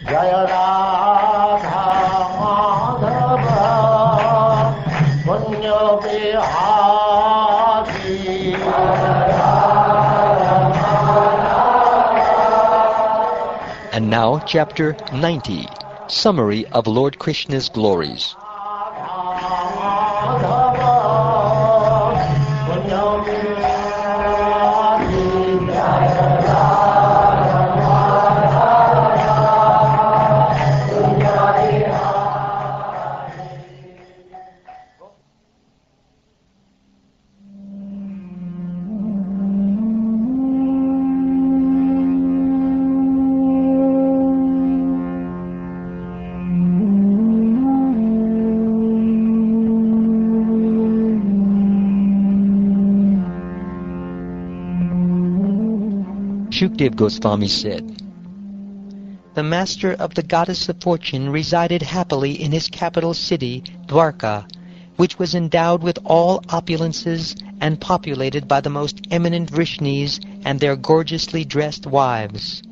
Jaya Radha Madhava Punya Bihari. And now, Chapter 90, Summary of Lord Krishna's Glories. Shukdev Goswami said, "The master of the goddess of fortune resided happily in his capital city, Dwarka, which was endowed with all opulences and populated by the most eminent Vrishnis and their gorgeously dressed wives.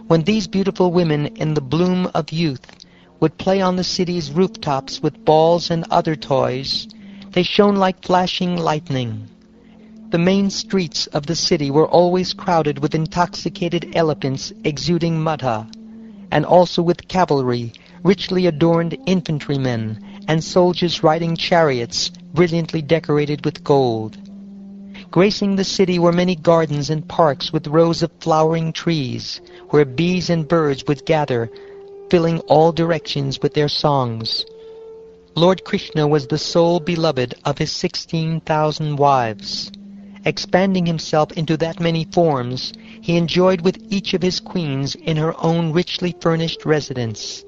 When these beautiful women in the bloom of youth would play on the city's rooftops with balls and other toys, they shone like flashing lightning. The main streets of the city were always crowded with intoxicated elephants exuding madha, and also with cavalry, richly adorned infantrymen, and soldiers riding chariots brilliantly decorated with gold. Gracing the city were many gardens and parks with rows of flowering trees, where bees and birds would gather, filling all directions with their songs. Lord Krishna was the sole beloved of his 16,000 wives. Expanding himself into that many forms, he enjoyed with each of his queens in her own richly furnished residence.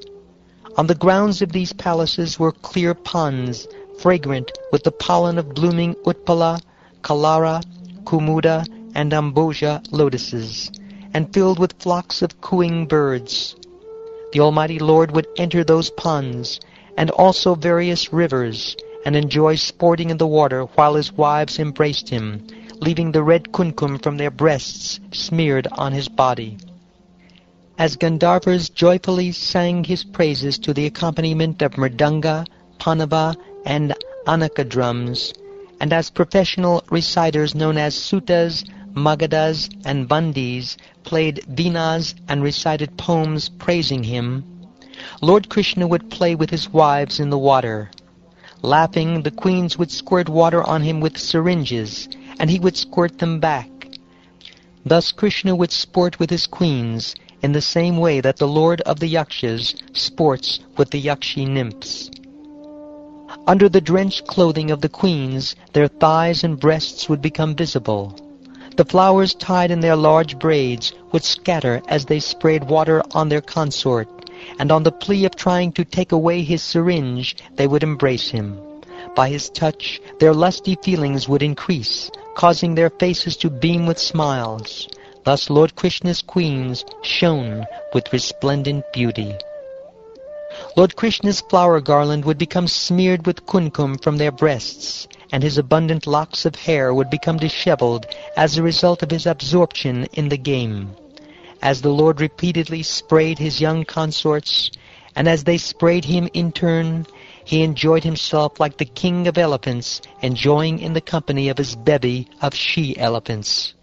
On the grounds of these palaces were clear ponds, fragrant with the pollen of blooming Utpala, Kalara, Kumuda, and Amboja lotuses, and filled with flocks of cooing birds. The Almighty Lord would enter those ponds, and also various rivers, and enjoy sporting in the water while his wives embraced him, leaving the red kumkum from their breasts smeared on his body. As Gandharvas joyfully sang his praises to the accompaniment of mridanga, panava, and anaka drums, and as professional reciters known as sutas, magadas, and bandis played vinas and recited poems praising him, Lord Krishna would play with his wives in the water. Laughing, the queens would squirt water on him with syringes, and he would squirt them back. Thus Krishna would sport with his queens in the same way that the Lord of the Yakshas sports with the Yakshi nymphs. Under the drenched clothing of the queens, their thighs and breasts would become visible. The flowers tied in their large braids would scatter as they sprayed water on their consort, and on the plea of trying to take away his syringe, they would embrace him. By his touch, their lusty feelings would increase, causing their faces to beam with smiles. Thus Lord Krishna's queens shone with resplendent beauty. Lord Krishna's flower garland would become smeared with kumkum from their breasts, and his abundant locks of hair would become disheveled as a result of his absorption in the game. As the Lord repeatedly sprayed his young consorts, and as they sprayed him in turn, he enjoyed himself like the king of elephants, enjoying in the company of his bevy of she-elephants.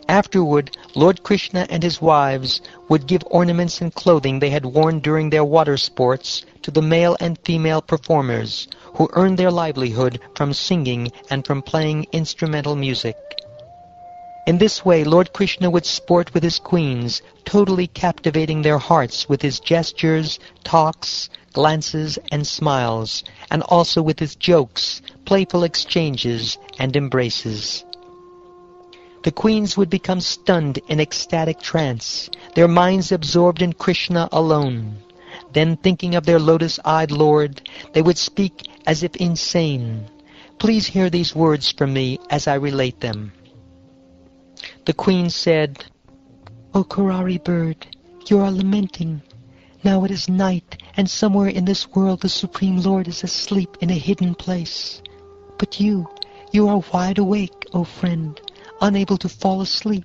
Afterward, Lord Krishna and his wives would give ornaments and clothing they had worn during their water sports to the male and female performers, who earned their livelihood from singing and from playing instrumental music. In this way, Lord Krishna would sport with his queens, totally captivating their hearts with his gestures, talks, glances, and smiles, and also with his jokes, playful exchanges, and embraces. The queens would become stunned in ecstatic trance, their minds absorbed in Krishna alone. Then, thinking of their lotus-eyed Lord, they would speak as if insane. Please hear these words from me as I relate them. The queen said, "O Karari bird, you are lamenting. Now it is night, and somewhere in this world the Supreme Lord is asleep in a hidden place. But you are wide awake, O friend, unable to fall asleep.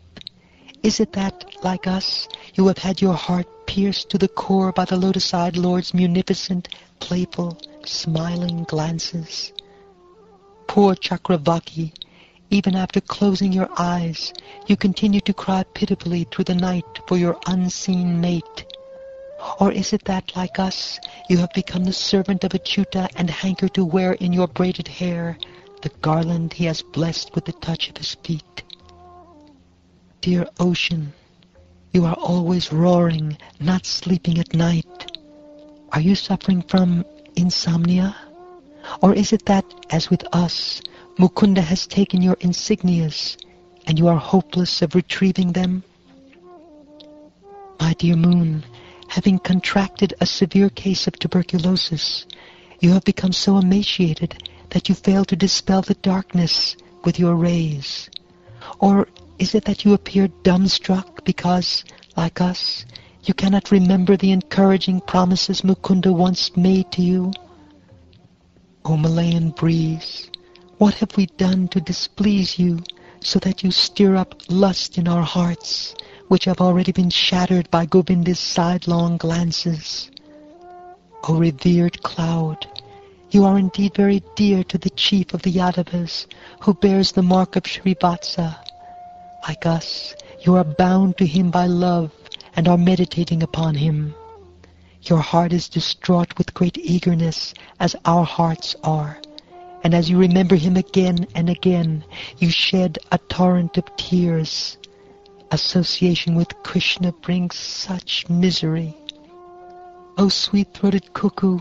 Is it that, like us, You have had your heart pierced to the core by the lotus-eyed Lord's munificent, playful, smiling glances. Poor Chakravaki, even after closing your eyes, you continue to cry pitifully through the night for your unseen mate. Or is it that, like us, you have become the servant of Achyuta and hanker to wear in your braided hair the garland he has blessed with the touch of his feet? Dear ocean, you are always roaring, not sleeping at night. Are you suffering from insomnia? Or is it that, as with us, Mukunda has taken your insignias, and you are hopeless of retrieving them? My dear moon, having contracted a severe case of tuberculosis, you have become so emaciated that you fail to dispel the darkness with your rays. Or is it that you appear dumbstruck because, like us, you cannot remember the encouraging promises Mukunda once made to you? O Malayan breeze, what have we done to displease you, so that you stir up lust in our hearts, which have already been shattered by Govinda's sidelong glances? O revered cloud, you are indeed very dear to the chief of the Yadavas, who bears the mark of Srivatsa. Like us, you are bound to him by love and are meditating upon him. Your heart is distraught with great eagerness, as our hearts are, and as you remember him again and again, you shed a torrent of tears. Association with Krishna brings such misery. O sweet-throated cuckoo,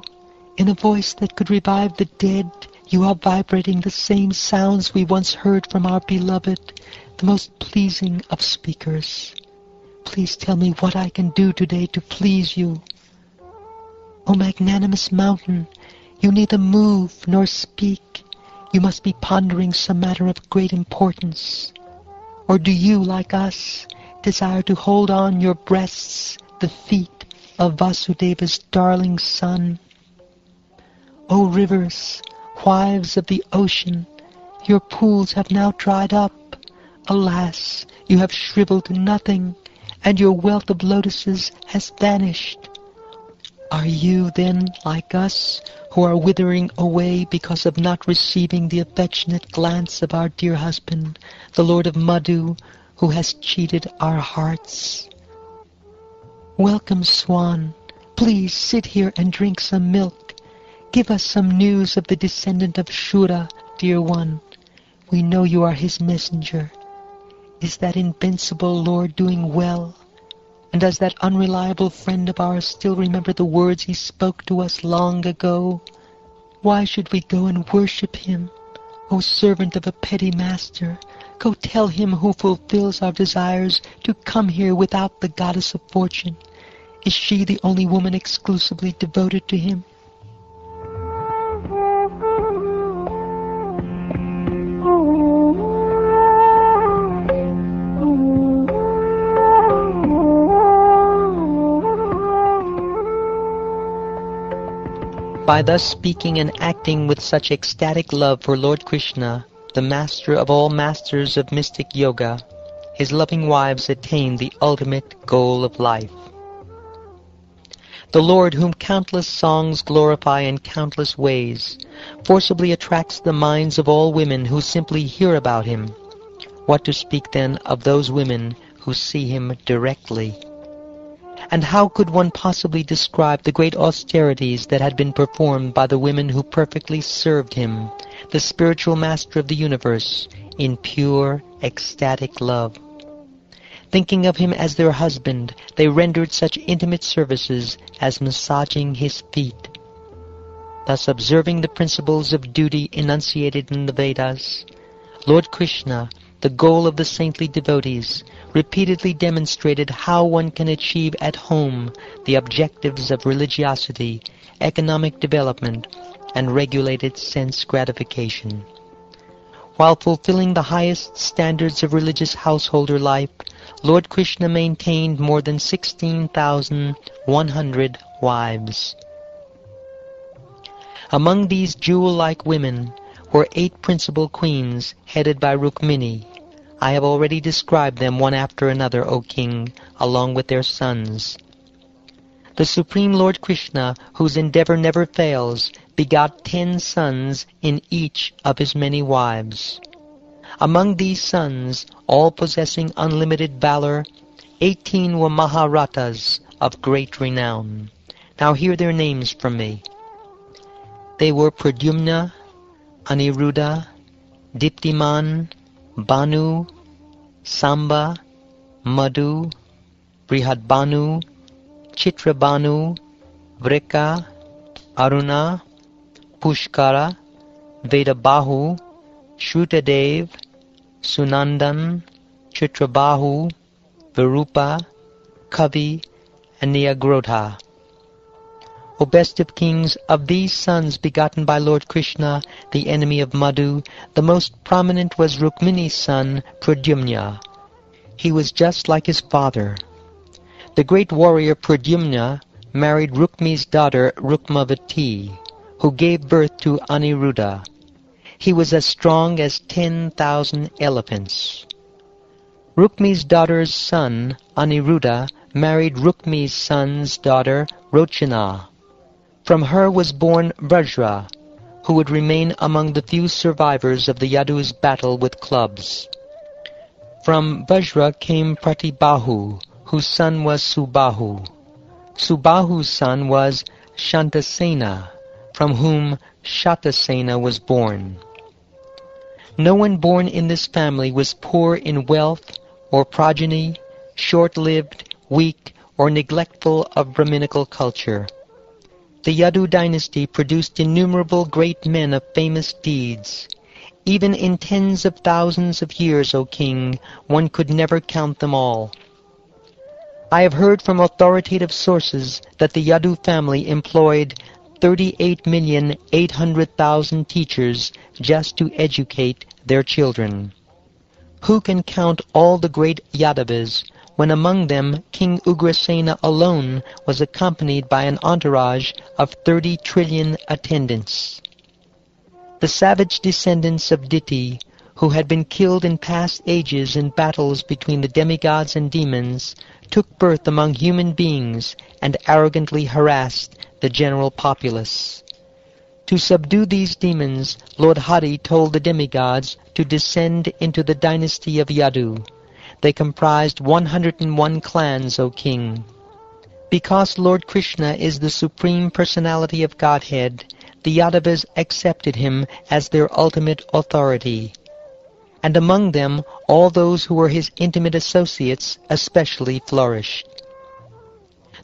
in a voice that could revive the dead, you are vibrating the same sounds we once heard from our beloved, the most pleasing of speakers. Please tell me what I can do today to please you. O magnanimous mountain, you neither move nor speak. You must be pondering some matter of great importance. Or do you, like us, desire to hold on your breasts the feet of Vasudeva's darling son? O rivers, wives of the ocean, your pools have now dried up. Alas, you have shriveled to nothing, and your wealth of lotuses has vanished. Are you, then, like us, who are withering away because of not receiving the affectionate glance of our dear husband, the Lord of Madhu, who has cheated our hearts? Welcome, swan. Please sit here and drink some milk. Give us some news of the descendant of Shura, dear one. We know you are his messenger. Is that invincible Lord doing well? And does that unreliable friend of ours still remember the words he spoke to us long ago? Why should we go and worship him? O servant of a petty master, go tell him who fulfills our desires to come here without the goddess of fortune. Is she the only woman exclusively devoted to him? By thus speaking and acting with such ecstatic love for Lord Krishna, the master of all masters of mystic yoga, his loving wives attain the ultimate goal of life. The Lord, whom countless songs glorify in countless ways, forcibly attracts the minds of all women who simply hear about him. What to speak then of those women who see him directly? And how could one possibly describe the great austerities that had been performed by the women who perfectly served him, the spiritual master of the universe, in pure, ecstatic love? Thinking of him as their husband, they rendered such intimate services as massaging his feet. Thus, observing the principles of duty enunciated in the Vedas, Lord Krishna, the goal of the saintly devotees, repeatedly demonstrated how one can achieve at home the objectives of religiosity, economic development, and regulated sense gratification. While fulfilling the highest standards of religious householder life, Lord Krishna maintained more than 16,100 wives. Among these jewel-like women were 8 principal queens headed by Rukmini, I have already described them one after another, O king, along with their sons. The Supreme Lord Krishna, whose endeavor never fails, begot 10 sons in each of his many wives. Among these sons, all possessing unlimited valor, 18 were Maharatas of great renown. Now hear their names from me. They were Pradyumna, Aniruddha, Diptiman, Banu, Samba, Madhu, Brihadbanu, Chitrabanu, Vrika, Aruna, Pushkara, Vedabahu, Shrutadev, Sunandan, Chitrabahu, Virupa, Kavi, and Niyagrodha. O best of kings, of these sons begotten by Lord Krishna, the enemy of Madhu, the most prominent was Rukmini's son, Pradyumna. He was just like his father. The great warrior Pradyumna married Rukmi's daughter Rukmavati, who gave birth to Aniruddha. He was as strong as 10,000 elephants. Rukmi's daughter's son, Aniruddha, married Rukmi's son's daughter, Rochana. From her was born Vajra, who would remain among the few survivors of the Yadu's battle with clubs. From Vajra came Pratibahu, whose son was Subahu. Subahu's son was Shantasena, from whom Shatasena was born. No one born in this family was poor in wealth or progeny, short-lived, weak, or neglectful of Brahminical culture. The Yadu dynasty produced innumerable great men of famous deeds. Even in tens of thousands of years, O king, one could never count them all. I have heard from authoritative sources that the Yadu family employed 38,800,000 teachers just to educate their children. Who can count all the great Yadavas, when among them King Ugrasena alone was accompanied by an entourage of 30 trillion attendants? The savage descendants of Diti, who had been killed in past ages in battles between the demigods and demons, took birth among human beings and arrogantly harassed the general populace. To subdue these demons, Lord Hari told the demigods to descend into the dynasty of Yadu. They comprised 101 clans, O king. Because Lord Krishna is the Supreme Personality of Godhead, the Yadavas accepted him as their ultimate authority. And among them, all those who were his intimate associates especially flourished.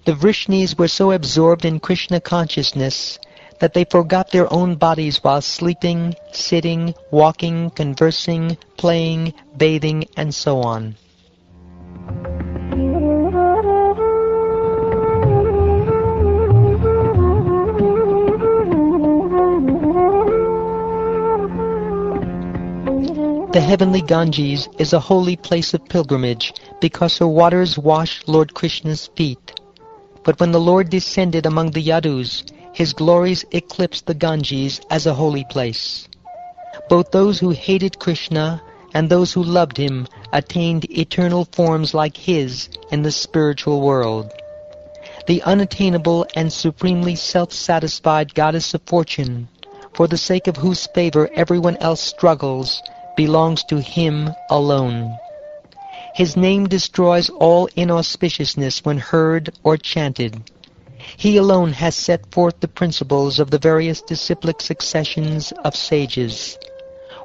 The Vrishnis were so absorbed in Krishna consciousness that they forgot their own bodies while sleeping, sitting, walking, conversing, playing, bathing, and so on. The heavenly Ganges is a holy place of pilgrimage because her waters wash Lord Krishna's feet. But when the Lord descended among the Yadus, his glories eclipsed the Ganges as a holy place. Both those who hated Krishna and those who loved him attained eternal forms like his in the spiritual world. The unattainable and supremely self-satisfied goddess of fortune, for the sake of whose favor everyone else struggles, belongs to him alone. His name destroys all inauspiciousness when heard or chanted. He alone has set forth the principles of the various disciplic successions of sages.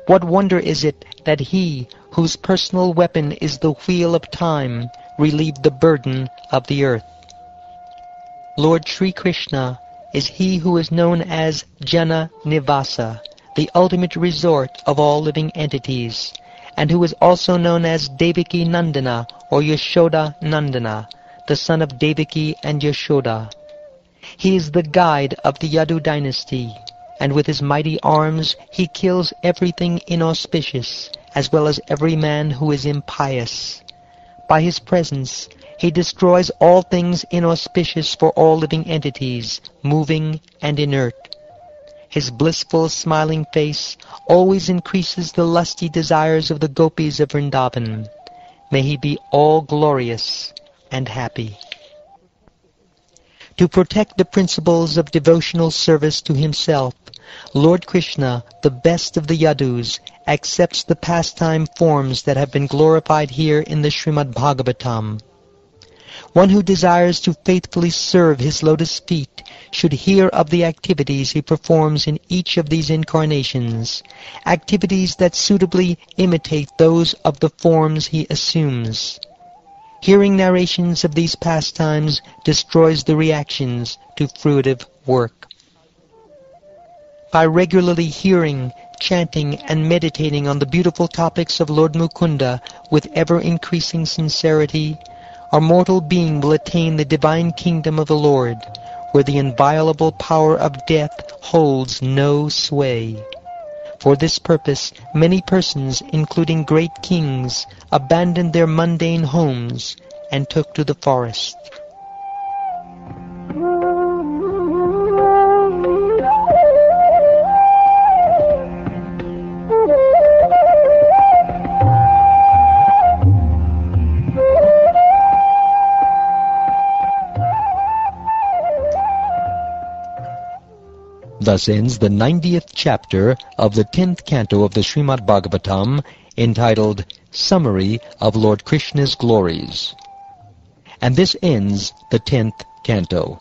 What wonder is it that he, whose personal weapon is the wheel of time, relieved the burden of the earth? Lord Sri Krishna is he who is known as Jana Nivasa, the ultimate resort of all living entities, and who is also known as Devaki Nandana or Yashoda Nandana, the son of Devaki and Yashoda. He is the guide of the Yadu dynasty, and with his mighty arms he kills everything inauspicious, as well as every man who is impious. By his presence he destroys all things inauspicious for all living entities, moving and inert. His blissful, smiling face always increases the lusty desires of the gopis of Vrindavan. May he be all glorious and happy. To protect the principles of devotional service to himself, Lord Krishna, the best of the Yadus, accepts the pastime forms that have been glorified here in the Srimad Bhagavatam. One who desires to faithfully serve his lotus feet should hear of the activities he performs in each of these incarnations, activities that suitably imitate those of the forms he assumes. Hearing narrations of these pastimes destroys the reactions to fruitive work. By regularly hearing, chanting, and meditating on the beautiful topics of Lord Mukunda with ever-increasing sincerity, our mortal being will attain the divine kingdom of the Lord, where the inviolable power of death holds no sway. For this purpose, many persons, including great kings, abandoned their mundane homes and took to the forest. Thus ends the 90th chapter of the 10th canto of the Srimad Bhagavatam, entitled Summary of Lord Krishna's Glories. And this ends the 10th canto.